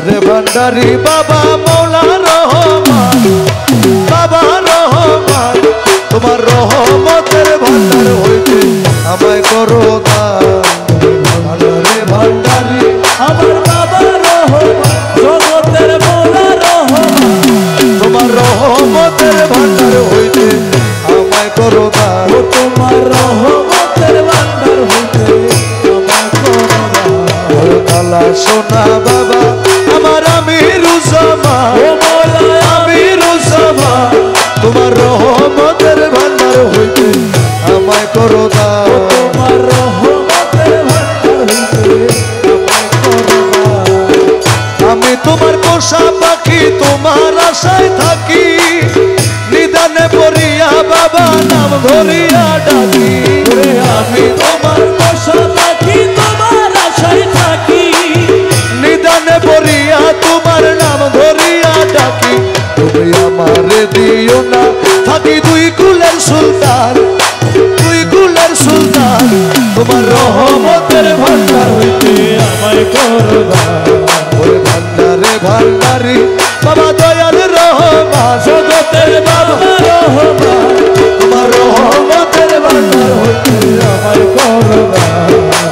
ভান্ডারে ভান্ডারি বাবা মৌলা রহমান, বাবা রহমান তোমার রহমতের ভান্ডার হইতে আমায় করো দান। ভান্ডারে ভান্ডারি আমার বাবা রহমান, জগতের মৌলা রহমান, তোমার রহমতের ভান্ডার হইতে আমায় করো দান। তোমার রহমতের ভান্ডার হইতে আমায় করো দান। কালা সোনা বাবা আমার আমিরুজ্জামা, ও মৌলা আমিরুজ্জামা তোমার রহমতের ভান্ডার হইতে আমায় করো দান। তোমার রহমতের ভান্ডার হইতে আমায় করো দান। আমি তোমার পোষা পাখি তোমার আশায় থাকি, নিদানে পড়িয়া বাবা নাম ধরিয়া ডাকি। আমি তোমার পোষা পাখি তোমার আশায় থাকি, নিদানে পড়িয়া তোমার নাম ধরিয়া ডাকি। তুমি আমারে দিও না থাকি দুই কুলের সুলতান, দুই কুলের সুলতান তোমার রহমতের ভান্ডার হইতে আমায় করো দান। ওরে ভান্ডারে ভান্ডারি বাবা দয়াল রহমান, জগতের বাবা রহমান তোমার রহমতের ভান্ডার হইতে আমায় করো দান।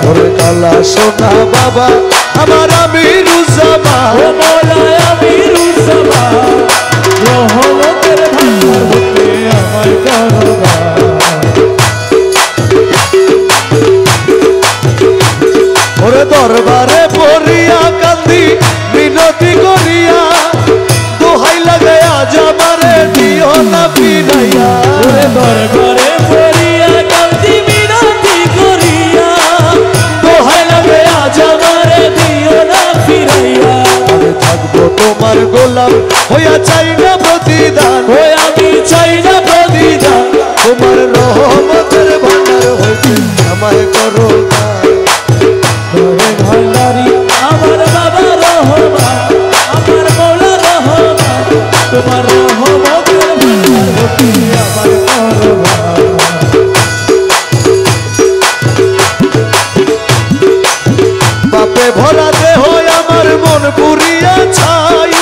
ওরে কালা সোনা বাবা আমার আমিরুজ্জামা, ও মৌলা আমিরুজ্জামা রহমতের ভান্ডার হইতে আমায় করো দান। ওরে দরবারে পড়িয়া কান্দি মিনতি করিয়া, দোহাই লাগে আজ আমারে দিও না ফিরাইয়া। ওরে দরবারে পড়িয়া কান্দি মিনতি করিয়া, দোহাই লাগে আজ আমারে দিও না ফিরাইয়া। আমি থাকবো তোমার গোলাম হইয়া চাই না প্রতিদান, ও আমি চাই না প্রতিদান। তোমার রহমতের ভান্ডার হইতে আমায় করো দান। ওরে ভান্ডারি আমার বাবা রহমান, আমার মৌলা রহমান তোমার রহমতের ভান্ডার হইতে আমায় করো দান। বাপে ভরা দেহ আমার মন পুরিয়া ছাই,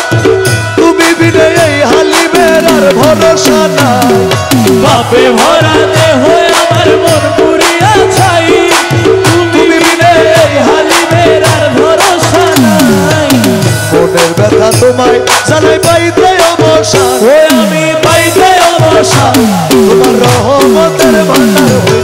তুমি বিনে এই হালিমের আর ভরসা নাই। বাপে ভরা দেহ আমার মন পুরিয়া ছাই, তুমি বিনে এই হালিমের আর ভরসা নাই। মনের ব্যথা তোমায় জানাই পাইতে অবসান, ও আমি পাইতে অবসান, তোমার রহমতের ভান্ডার হইতে